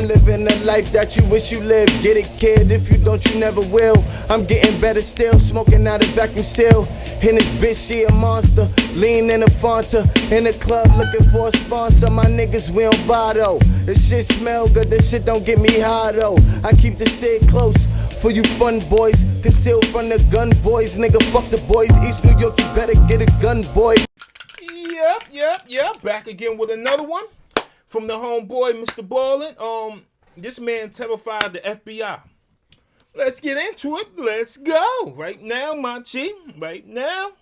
I'm living a life that you wish you lived. Get it, kid, if you don't, you never will. I'm getting better still, smoking out a vacuum seal. In this bitch, she a monster. Lean in a Fanta. In the club looking for a sponsor. My niggas, we don't buy though. This shit smell good, this shit don't get me high though. I keep the shit close for you fun boys. Concealed from the gun boys. Nigga, fuck the boys. East New York, you better get a gun, boy. Yep. Back again with another one from the homeboy, Mr. Ballin. This man terrified the FBI. Let's get into it. Let's go. Right now, my G. Right now.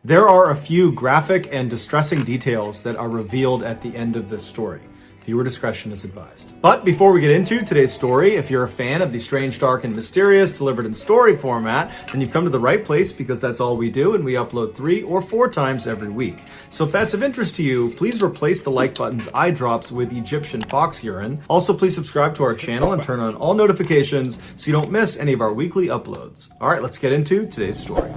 There are a few graphic and distressing details that are revealed at the end of this story. Viewer discretion is advised. But before we get into today's story, if you're a fan of the strange, dark, and mysterious delivered in story format, then you've come to the right place because that's all we do, and we upload 3 or 4 times every week. So if that's of interest to you, please replace the like button's eye drops with Egyptian fox urine. Also, please subscribe to our channel and turn on all notifications so you don't miss any of our weekly uploads. All right, let's get into today's story.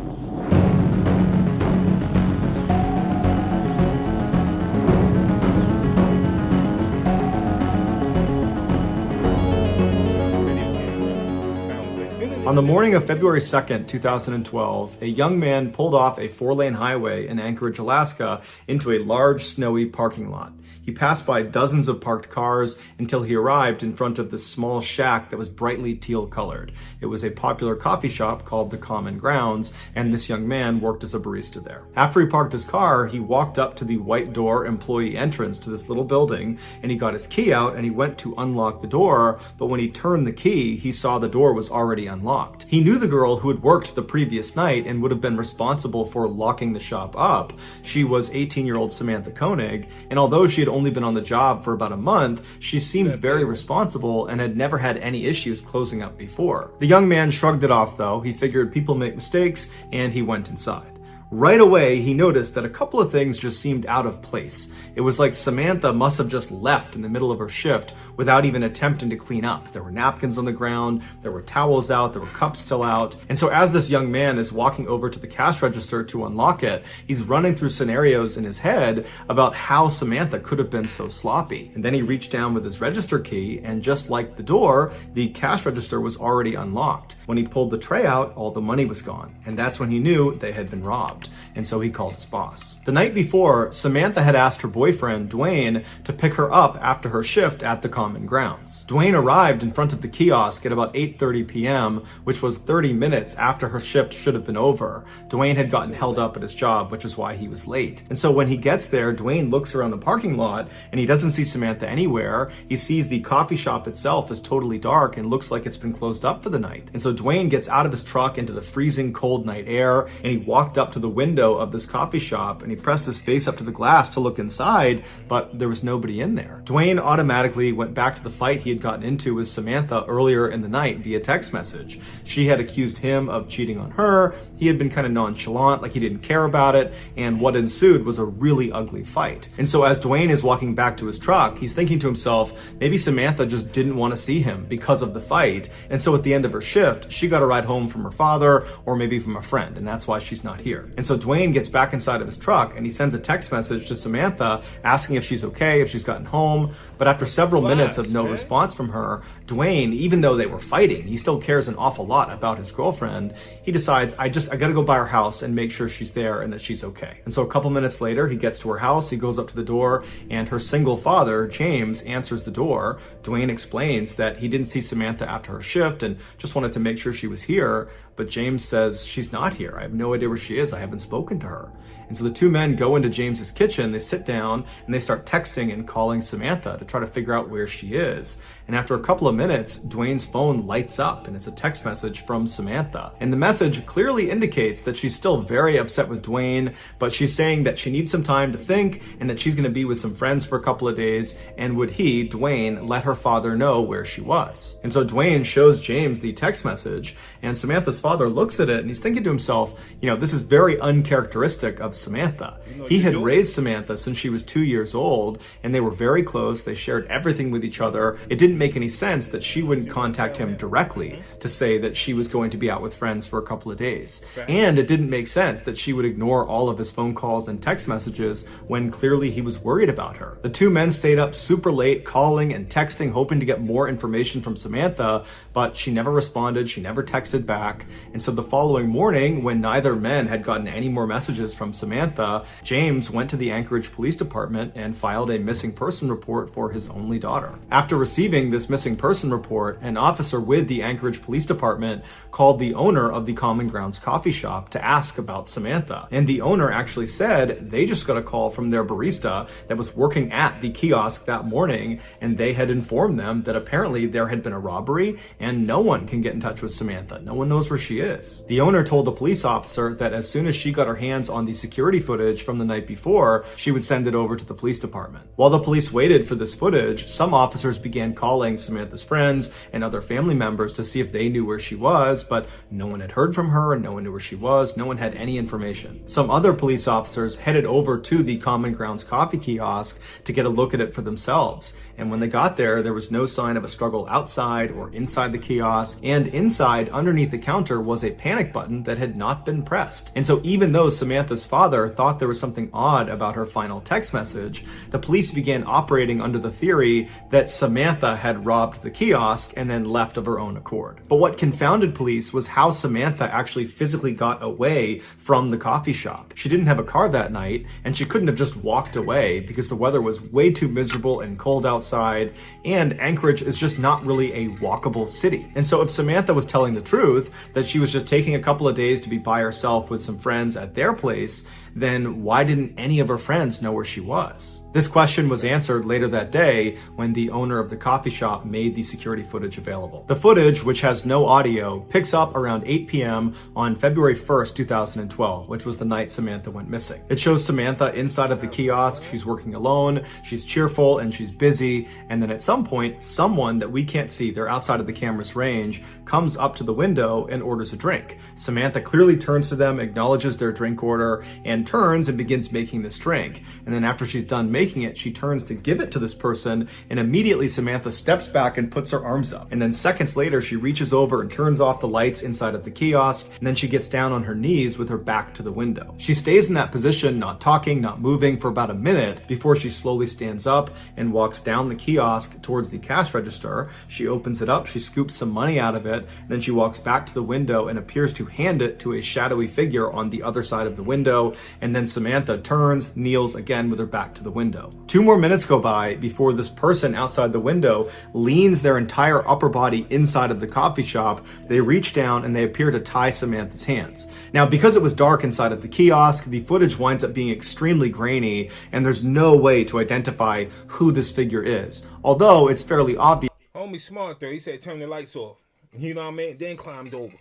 On the morning of February 2nd, 2012, a young man pulled off a 4-lane highway in Anchorage, Alaska, into a large, snowy parking lot. He passed by dozens of parked cars until he arrived in front of this small shack that was brightly teal colored. It was a popular coffee shop called the Common Grounds, and this young man worked as a barista there. After he parked his car, he walked up to the white door employee entrance to this little building, and he got his key out and he went to unlock the door, but when he turned the key, he saw the door was already unlocked. He knew the girl who had worked the previous night and would have been responsible for locking the shop up. She was 18-year-old Samantha Koenig, and although she had only been on the job for about a month, she seemed very responsible and had never had any issues closing up before. The young man shrugged it off though. He figured people make mistakes, and he went inside. Right away, he noticed that a couple of things just seemed out of place. It was like Samantha must have just left in the middle of her shift without even attempting to clean up. There were napkins on the ground, there were towels out, there were cups still out. And so as this young man is walking over to the cash register to unlock it, he's running through scenarios in his head about how Samantha could have been so sloppy. And then he reached down with his register key, and just like the door, the cash register was already unlocked. When he pulled the tray out, all the money was gone. And that's when he knew they had been robbed. And so he called his boss. The night before, Samantha had asked her boyfriend, Dwayne, to pick her up after her shift at the Common Grounds. Dwayne arrived in front of the kiosk at about 8:30 p.m., which was 30 minutes after her shift should have been over. Dwayne had gotten held up at his job, which is why he was late. And so when he gets there, Dwayne looks around the parking lot and he doesn't see Samantha anywhere. He sees the coffee shop itself is totally dark and looks like it's been closed up for the night. And so Dwayne gets out of his truck into the freezing cold night air, and he walked up to the window of this coffee shop and he pressed his face up to the glass to look inside, but there was nobody in there. Dwayne automatically went back to the fight he had gotten into with Samantha earlier in the night via text message. She had accused him of cheating on her. He had been kind of nonchalant, like he didn't care about it, and what ensued was a really ugly fight. And so as Dwayne is walking back to his truck, he's thinking to himself, maybe Samantha just didn't want to see him because of the fight, and so at the end of her shift, she got a ride home from her father or maybe from a friend, and that's why she's not here. And so Dwayne gets back inside of his truck and he sends a text message to Samantha asking if she's okay, if she's gotten home. But after several minutes of no response from her, Dwayne, even though they were fighting, he still cares an awful lot about his girlfriend. He decides, I gotta go by her house and make sure she's there and that she's okay. And so a couple minutes later, he gets to her house, he goes up to the door, and her single father, James, answers the door. Dwayne explains that he didn't see Samantha after her shift and just wanted to make sure she was here. But James says, she's not here. I have no idea where she is. I haven't spoken to her. And so the two men go into James's kitchen, they sit down, and they start texting and calling Samantha to try to figure out where she is. And after a couple of minutes, Dwayne's phone lights up, and it's a text message from Samantha. And the message clearly indicates that she's still very upset with Dwayne, but she's saying that she needs some time to think, and that she's gonna be with some friends for a couple of days, and would he, Dwayne, let her father know where she was. And so Dwayne shows James the text message, and Samantha's father looks at it, and he's thinking to himself, you know, this is very very uncharacteristic of Samantha. He had raised Samantha since she was 2 years old, and they were very close. They shared everything with each other. It didn't make any sense that she wouldn't contact him directly to say that she was going to be out with friends for a couple of days. And it didn't make sense that she would ignore all of his phone calls and text messages when clearly he was worried about her. The two men stayed up super late, calling and texting, hoping to get more information from Samantha, but she never responded, she never texted back. And so the following morning, when neither men had gotten any more messages from Samantha, James went to the Anchorage Police Department and filed a missing person report for his only daughter. After receiving this missing person report, an officer with the Anchorage Police Department called the owner of the Common Grounds coffee shop to ask about Samantha. And the owner actually said they just got a call from their barista that was working at the kiosk that morning, and they had informed them that apparently there had been a robbery and no one can get in touch with Samantha. No one knows where she is. The owner told the police officer that as soon as she got her hands on the security footage from the night before, she would send it over to the police department. While the police waited for this footage, some officers began calling Samantha's friends and other family members to see if they knew where she was, but no one had heard from her and no one knew where she was. No one had any information. Some other police officers headed over to the Common Grounds coffee kiosk to get a look at it for themselves. And when they got there was no sign of a struggle outside or inside the kiosk, and inside, underneath the counter, was a panic button that had not been pressed. And so even though Samantha's father thought there was something odd about her final text message, the police began operating under the theory that Samantha had robbed the kiosk and then left of her own accord. But what confounded police was how Samantha actually physically got away from the coffee shop. She didn't have a car that night, and she couldn't have just walked away because the weather was way too miserable and cold outside, and Anchorage is just not really a walkable city. And so if Samantha was telling the truth, that she was just taking a couple of days to be by herself with some friends at their place, then why didn't any of her friends know where she was? This question was answered later that day when the owner of the coffee shop made the security footage available. The footage, which has no audio, picks up around 8 p.m. on February 1st, 2012, which was the night Samantha went missing. It shows Samantha inside of the kiosk. She's working alone, she's cheerful, and she's busy. And then at some point, someone that we can't see, they're outside of the camera's range, comes up to the window and orders a drink. Samantha clearly turns to them, acknowledges their drink order, and turns and begins making this drink. And then after she's done making it, she turns to give it to this person, and immediately Samantha steps back and puts her arms up. And then seconds later, she reaches over and turns off the lights inside of the kiosk, and then she gets down on her knees with her back to the window. She stays in that position, not talking, not moving, for about a minute before she slowly stands up and walks down the kiosk towards the cash register. She opens it up, she scoops some money out of it, then she walks back to the window and appears to hand it to a shadowy figure on the other side of the window, and then Samantha turns, kneels again with her back to the window. 2 more minutes go by before this person outside the window leans their entire upper body inside of the coffee shop. They reach down and they appear to tie Samantha's hands. Now, because it was dark inside of the kiosk, the footage winds up being extremely grainy, and there's no way to identify who this figure is, although it's fairly obvious. Homie smart though. He said turn the lights off. You know what I mean? Then climbed over.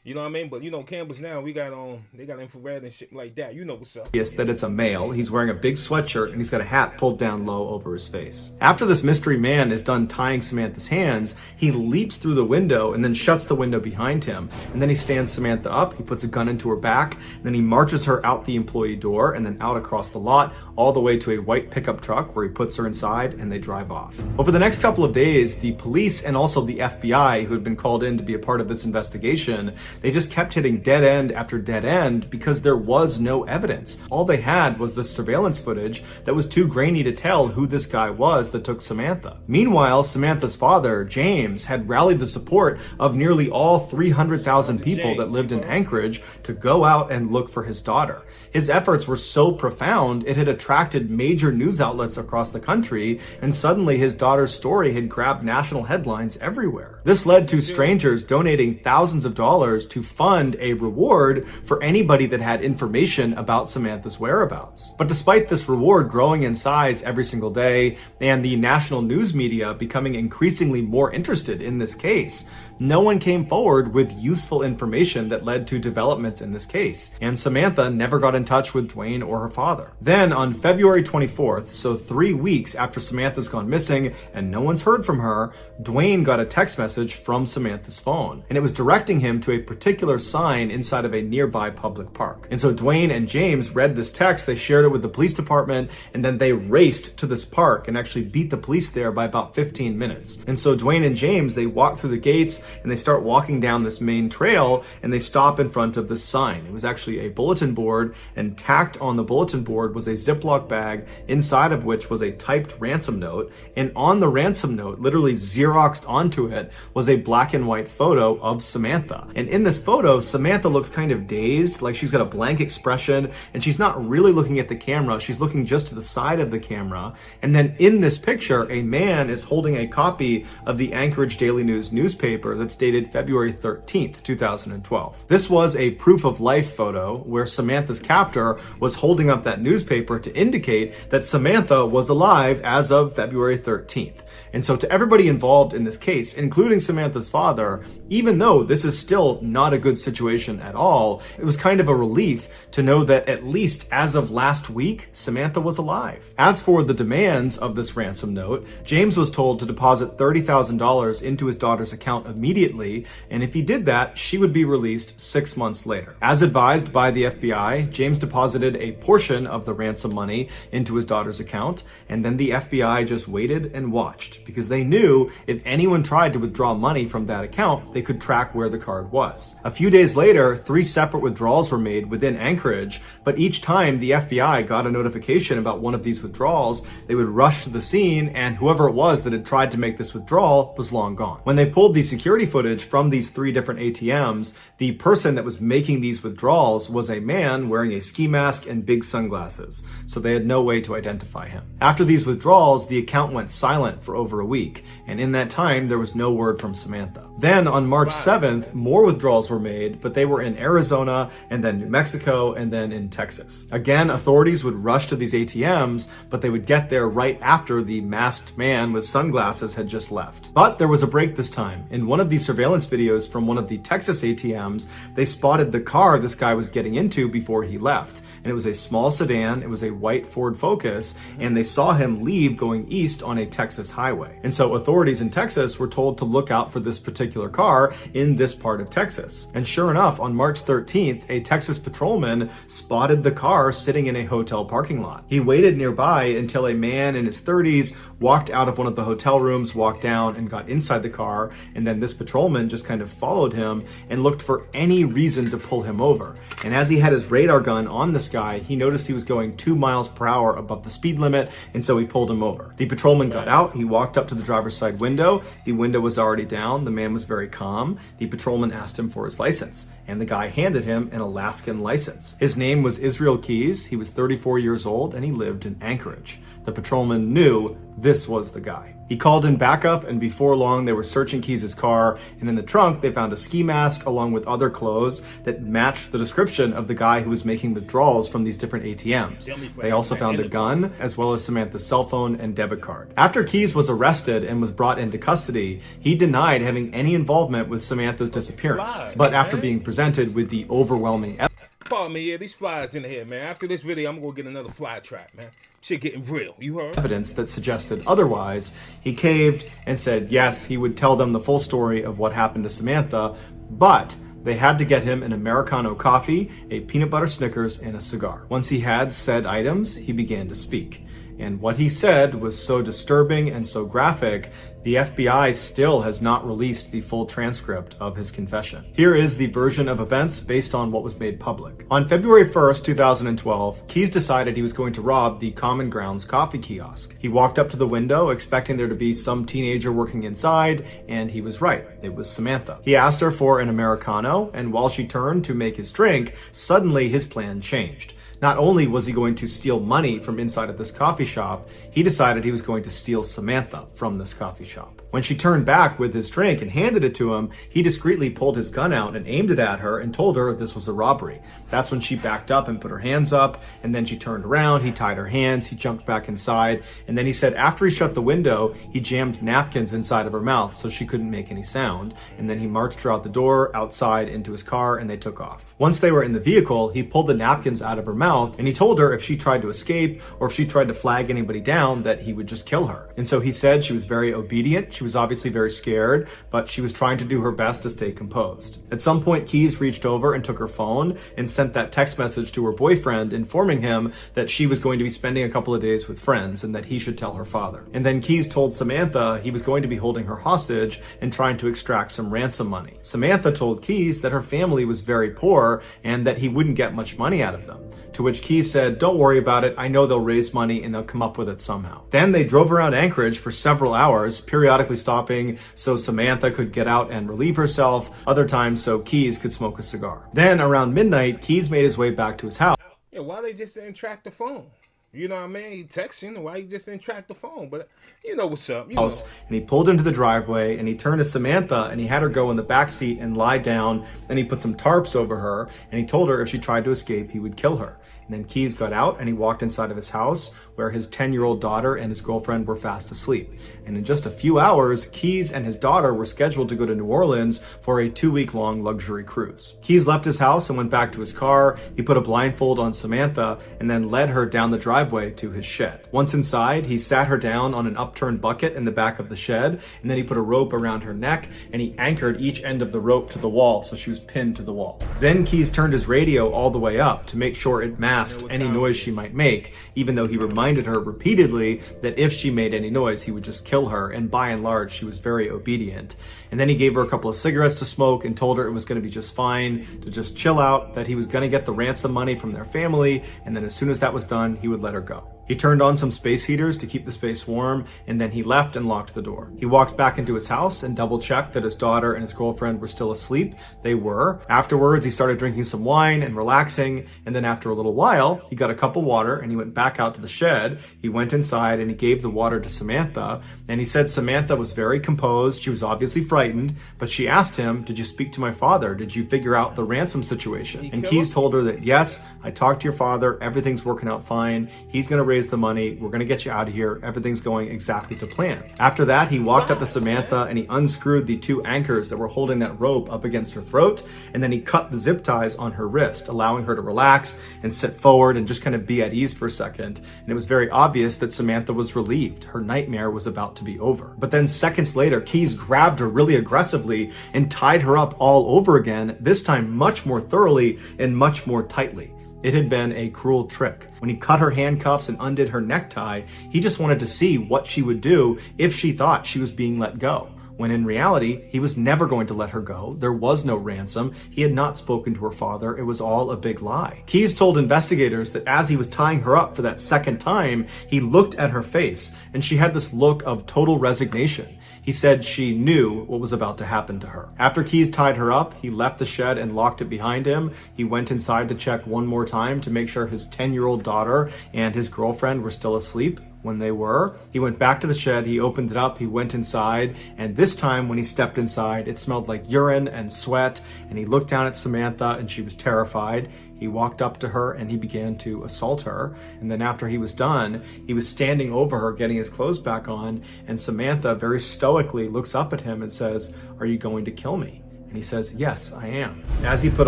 You know what I mean? But you know, campers now, we got they got infrared and shit like that. You know what's up. Yes, that it's a male. He's wearing a big sweatshirt and he's got a hat pulled down low over his face. After this mystery man is done tying Samantha's hands, he leaps through the window and then shuts the window behind him. And then he stands Samantha up, he puts a gun into her back, then he marches her out the employee door and then out across the lot, all the way to a white pickup truck where he puts her inside and they drive off. Over the next couple of days, the police and also the FBI, who had been called in to be a part of this investigation, they just kept hitting dead end after dead end because there was no evidence. All they had was this surveillance footage that was too grainy to tell who this guy was that took Samantha. Meanwhile, Samantha's father, James, had rallied the support of nearly all 300,000 people that lived in Anchorage to go out and look for his daughter. His efforts were so profound, it had attracted major news outlets across the country, and suddenly his daughter's story had grabbed national headlines everywhere. This led to strangers donating thousands of dollars to fund a reward for anybody that had information about Samantha's whereabouts. But despite this reward growing in size every single day, and the national news media becoming increasingly more interested in this case, no one came forward with useful information that led to developments in this case, and Samantha never got in touch with Dwayne or her father. Then on February 24th, so 3 weeks after Samantha's gone missing and no one's heard from her, Dwayne got a text message from Samantha's phone, and it was directing him to a particular sign inside of a nearby public park. And so Dwayne and James read this text, they shared it with the police department, and then they raced to this park and actually beat the police there by about 15 minutes. And so Dwayne and James, they walk through the gates and they start walking down this main trail, and they stop in front of this sign. It was actually a bulletin board, and tacked on the bulletin board was a Ziploc bag, inside of which was a typed ransom note. And on the ransom note, literally Xeroxed onto it, was a black and white photo of Samantha. And in this photo, Samantha looks kind of dazed, like she's got a blank expression, and she's not really looking at the camera. She's looking just to the side of the camera. And then in this picture, a man is holding a copy of the Anchorage Daily News newspaper that's dated February 13th, 2012. This was a proof of life photo where Samantha's captor was holding up that newspaper to indicate that Samantha was alive as of February 13th. And so to everybody involved in this case, including Samantha's father, even though this is still not a good situation at all, it was kind of a relief to know that at least as of last week, Samantha was alive. As for the demands of this ransom note, James was told to deposit $30,000 into his daughter's account immediately, and if he did that, she would be released 6 months later. As advised by the FBI, James deposited a portion of the ransom money into his daughter's account, and then the FBI just waited and watched, because they knew if anyone tried to withdraw money from that account, they could track where the card was. A few days later, 3 separate withdrawals were made within Anchorage, but each time the FBI got a notification about one of these withdrawals, they would rush to the scene, and whoever it was that had tried to make this withdrawal was long gone. When they pulled the security footage from these 3 different ATMs, the person that was making these withdrawals was a man wearing a ski mask and big sunglasses, so they had no way to identify him. After these withdrawals, the account went silent for over a week, and in that time, there was no word from Samantha. Then on March 7th, more withdrawals were made, but they were in Arizona, and then New Mexico, and then in Texas. Again, authorities would rush to these ATMs, but they would get there right after the masked man with sunglasses had just left. But there was a break this time. In one of these surveillance videos from one of the Texas ATMs, they spotted the car this guy was getting into before he left. And it was a small sedan, it was a white Ford Focus, and they saw him leave going east on a Texas highway. And so authorities in Texas were told to look out for this particular car in this part of Texas. And sure enough, on March 13th, a Texas patrolman spotted the car sitting in a hotel parking lot. He waited nearby until a man in his 30s walked out of one of the hotel rooms, walked down, and got inside the car, and then this patrolman just kind of followed him and looked for any reason to pull him over. And as he had his radar gun on this guy, he noticed he was going 2 miles per hour above the speed limit, and so he pulled him over. The patrolman got out, he walked up to the driver's side window, the window was already down, the man was very calm. The patrolman asked him for his license, and the guy handed him an Alaskan license. His name was Israel Keys, he was 34 years old, and he lived in Anchorage. The patrolman knew this was the guy. He called in backup, and before long they were searching Keys' car, and in the trunk they found a ski mask along with other clothes that matched the description of the guy who was making withdrawals from these different ATMs. They also found a gun, as well as Samantha's cell phone and debit card. After Keys was arrested and was brought into custody, he denied having any involvement with Samantha's disappearance. But after being presented with the overwhelming evidence, Pardon me, yeah, these flies in here, man. After this video, I'm gonna get another fly trap, man. Shit getting real, you heard? Evidence that suggested otherwise, he caved and said yes, he would tell them the full story of what happened to Samantha, but they had to get him an Americano coffee, a peanut butter Snickers, and a cigar. Once he had said items, he began to speak. And what he said was so disturbing and so graphic, the FBI still has not released the full transcript of his confession. Here is the version of events based on what was made public. On February 1st, 2012, Keys decided he was going to rob the Common Grounds coffee kiosk. He walked up to the window expecting there to be some teenager working inside, and he was right. It was Samantha. He asked her for an Americano, and while she turned to make his drink, suddenly his plan changed. Not only was he going to steal money from inside of this coffee shop, he decided he was going to steal Samantha from this coffee shop. When she turned back with his drink and handed it to him, he discreetly pulled his gun out and aimed it at her and told her this was a robbery. That's when she backed up and put her hands up, and then she turned around, he tied her hands, he jumped back inside, and then he said after he shut the window, he jammed napkins inside of her mouth so she couldn't make any sound, and then he marched her out the door, outside, into his car, and they took off. Once they were in the vehicle, he pulled the napkins out of her mouth, and he told her if she tried to escape or if she tried to flag anybody down that he would just kill her. And so he said she was very obedient, she was obviously very scared, but she was trying to do her best to stay composed. At some point, Keys reached over and took her phone and sent that text message to her boyfriend informing him that she was going to be spending a couple of days with friends and that he should tell her father. And then Keys told Samantha he was going to be holding her hostage and trying to extract some ransom money. Samantha told Keys that her family was very poor and that he wouldn't get much money out of them. To which Keys said, "Don't worry about it. I know they'll raise money and they'll come up with it somehow." Then they drove around Anchorage for several hours, periodically stopping so Samantha could get out and relieve herself, other times so Keys could smoke a cigar. Then around midnight, Keys made his way back to his house. Yeah, why they just didn't track the phone? You know what I mean? He texting, why he just didn't track the phone? But you know what's up. You know. And he pulled into the driveway and he turned to Samantha and he had her go in the back seat and lie down. And he put some tarps over her and he told her if she tried to escape, he would kill her. And then Keys got out and he walked inside of his house where his 10-year-old daughter and his girlfriend were fast asleep. And in just a few hours, Keys and his daughter were scheduled to go to New Orleans for a 2-week-long luxury cruise. Keys left his house and went back to his car. He put a blindfold on Samantha and then led her down the driveway to his shed. Once inside, he sat her down on an upturned bucket in the back of the shed, and then he put a rope around her neck and he anchored each end of the rope to the wall so she was pinned to the wall. Then Keys turned his radio all the way up to make sure it masked any noise she might make, even though he reminded her repeatedly that if she made any noise, he would just kill her, and by and large, she was very obedient. And then he gave her a couple of cigarettes to smoke and told her it was going to be just fine, to just chill out, that he was going to get the ransom money from their family, and then as soon as that was done, he would let her go. He turned on some space heaters to keep the space warm, and then he left and locked the door. He walked back into his house and double-checked that his daughter and his girlfriend were still asleep. They were. Afterwards, he started drinking some wine and relaxing, and then after a little while, he got a cup of water and he went back out to the shed. He went inside and he gave the water to Samantha, and he said Samantha was very composed. She was obviously frightened, but she asked him, "Did you speak to my father? Did you figure out the ransom situation?" And Keys told her that, "Yes, I talked to your father. Everything's working out fine. He's going to raise the money. We're going to get you out of here. Everything's going exactly to plan." After that, he walked up to Samantha and he unscrewed the 2 anchors that were holding that rope up against her throat, and then he cut the zip ties on her wrist, allowing her to relax and sit forward and just kind of be at ease for a second. And it was very obvious that Samantha was relieved. Her nightmare was about to be over. But then seconds later, Keys grabbed her really aggressively and tied her up all over again, this time much more thoroughly and much more tightly. It had been a cruel trick. When he cut her handcuffs and undid her necktie, he just wanted to see what she would do if she thought she was being let go. When in reality, he was never going to let her go. There was no ransom. He had not spoken to her father. It was all a big lie. Keys told investigators that as he was tying her up for that second time, he looked at her face and she had this look of total resignation. He said she knew what was about to happen to her. After Keys tied her up, he left the shed and locked it behind him. He went inside to check one more time to make sure his 10-year-old daughter and his girlfriend were still asleep. When they were, he went back to the shed, he opened it up, he went inside, and this time when he stepped inside, it smelled like urine and sweat, and he looked down at Samantha and she was terrified. He walked up to her and he began to assault her, and then after he was done, he was standing over her getting his clothes back on, and Samantha very stoically looks up at him and says, "Are you going to kill me?" And he says, "Yes, I am." As he put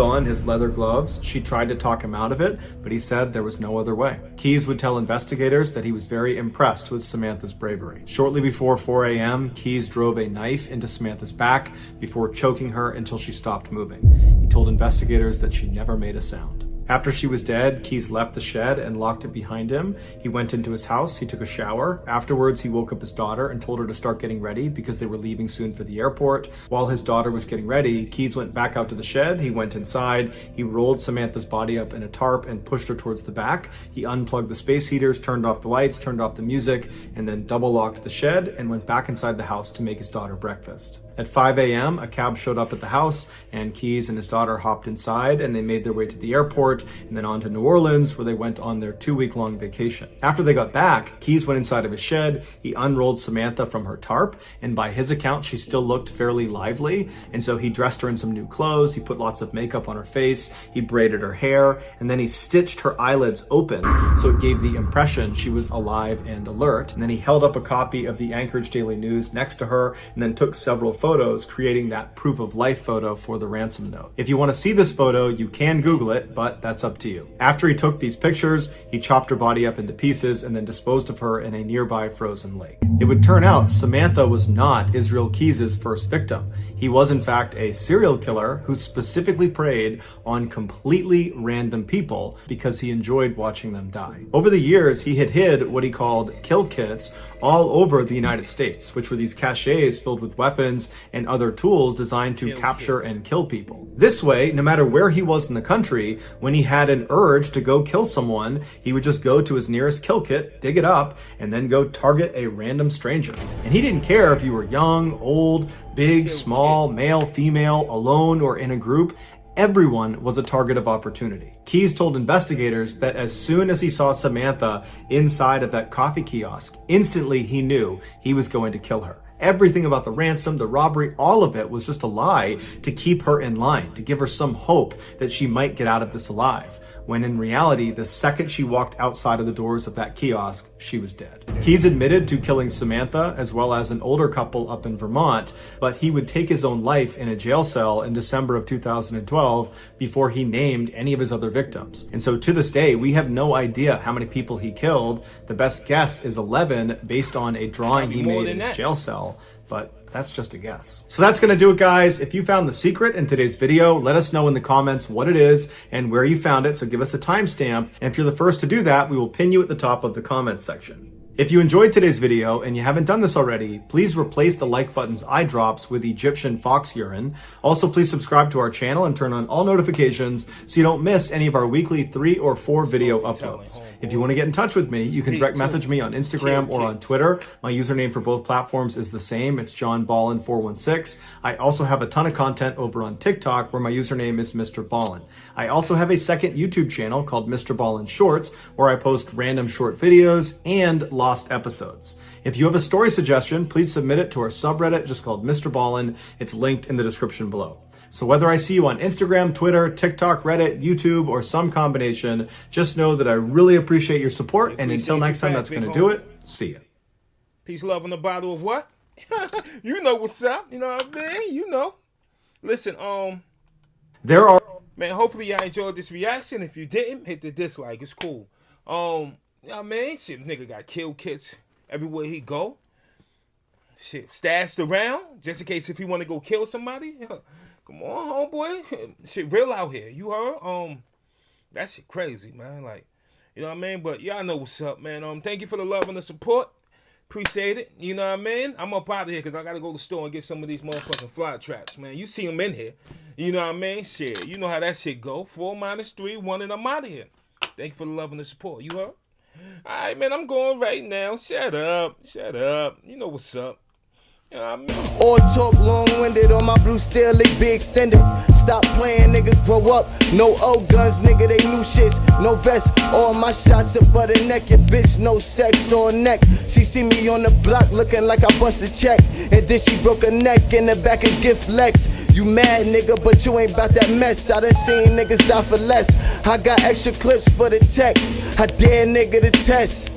on his leather gloves, she tried to talk him out of it, but he said there was no other way. Keys would tell investigators that he was very impressed with Samantha's bravery. Shortly before 4 a.m., Keys drove a knife into Samantha's back before choking her until she stopped moving. He told investigators that she never made a sound. After she was dead, Keys left the shed and locked it behind him. He went into his house, he took a shower. Afterwards, he woke up his daughter and told her to start getting ready because they were leaving soon for the airport. While his daughter was getting ready, Keys went back out to the shed, he went inside, he rolled Samantha's body up in a tarp and pushed her towards the back. He unplugged the space heaters, turned off the lights, turned off the music, and then double locked the shed and went back inside the house to make his daughter breakfast. At 5 a.m., a cab showed up at the house and Keys and his daughter hopped inside and they made their way to the airport and then on to New Orleans, where they went on their 2-week-long vacation. After they got back, Keys went inside of his shed, he unrolled Samantha from her tarp, and by his account, she still looked fairly lively, and so he dressed her in some new clothes, he put lots of makeup on her face, he braided her hair, and then he stitched her eyelids open, so it gave the impression she was alive and alert, and then he held up a copy of the Anchorage Daily News next to her, and then took several photos, creating that proof of life photo for the ransom note. If you want to see this photo, you can Google it, but that's that's up to you. After he took these pictures, he chopped her body up into pieces and then disposed of her in a nearby frozen lake. It would turn out Samantha was not Israel Keys' first victim. He was in fact a serial killer who specifically preyed on completely random people because he enjoyed watching them die. Over the years, he had hid what he called kill kits all over the United States, which were these caches filled with weapons and other tools designed to capture and kill people. This way, no matter where he was in the country, when he had an urge to go kill someone, he would just go to his nearest kill kit, dig it up, and then go target a random stranger. And he didn't care if you were young, old, big, small, male, female, alone, or in a group. Everyone was a target of opportunity. Keys told investigators that as soon as he saw Samantha inside of that coffee kiosk, instantly he knew he was going to kill her. Everything about the ransom, the robbery, all of it was just a lie to keep her in line, to give her some hope that she might get out of this alive. When in reality, the second she walked outside of the doors of that kiosk, she was dead. Keys admitted to killing Samantha as well as an older couple up in Vermont, but he would take his own life in a jail cell in December of 2012 before he named any of his other victims. And so to this day, we have no idea how many people he killed. The best guess is 11 based on a drawing he made in his jail cell, but that's just a guess. So that's gonna do it, guys. If you found the secret in today's video, let us know in the comments what it is and where you found it, so give us the timestamp. And if you're the first to do that, we will pin you at the top of the comments section. If you enjoyed today's video and you haven't done this already, please replace the like button's eye drops with Egyptian fox urine. Also, please subscribe to our channel and turn on all notifications so you don't miss any of our weekly 3 or 4 video uploads. If you want to get in touch with me, you can direct message me on Instagram or on Twitter. My username for both platforms is the same. It's JohnBallen416. I also have a ton of content over on TikTok where my username is mrballen. I also have a second YouTube channel called Mr. Ballen Shorts where I post random short videos and lost episodes. If you have a story suggestion, please submit it to our subreddit just called Mr. Ballen. It's linked in the description below. So whether I see you on Instagram, Twitter, TikTok, Reddit, YouTube, or some combination, just know that I really appreciate your support. And until next time, that's going to do it. See ya. Peace, love, and a bottle of what? You know what's up. You know what I mean? You know. Listen, there are... Man, hopefully y'all enjoyed this reaction. If you didn't, hit the dislike. It's cool. You know what I mean? Shit, nigga got kill kits everywhere he go. Shit, stashed around just in case if he want to go kill somebody. Come on, homeboy. Shit real out here. You heard? That shit crazy, man. Like, you know what I mean? But y'all know what's up, man. Thank you for the love and the support. Appreciate it. You know what I mean? I'm up out of here because I got to go to the store and get some of these motherfucking fly traps, man. You see them in here. You know what I mean? Shit. You know how that shit go. 4 - 3, 1, and I'm out of here. Thank you for the love and the support. You heard? All right, man. I'm going right now. Shut up. Shut up. You know what's up. You know what I mean? All talk long-winded on my blue steel, it be extended. Stop playing, nigga, grow up. No old guns, nigga, they new shits. No vest, all my shots are butter naked, bitch. No sex or neck. She see me on the block looking like I bust a check, and then she broke her neck in the back of Gift Lex. You mad, nigga, but you ain't about that mess. I done seen niggas die for less. I got extra clips for the tech. I dare nigga to test.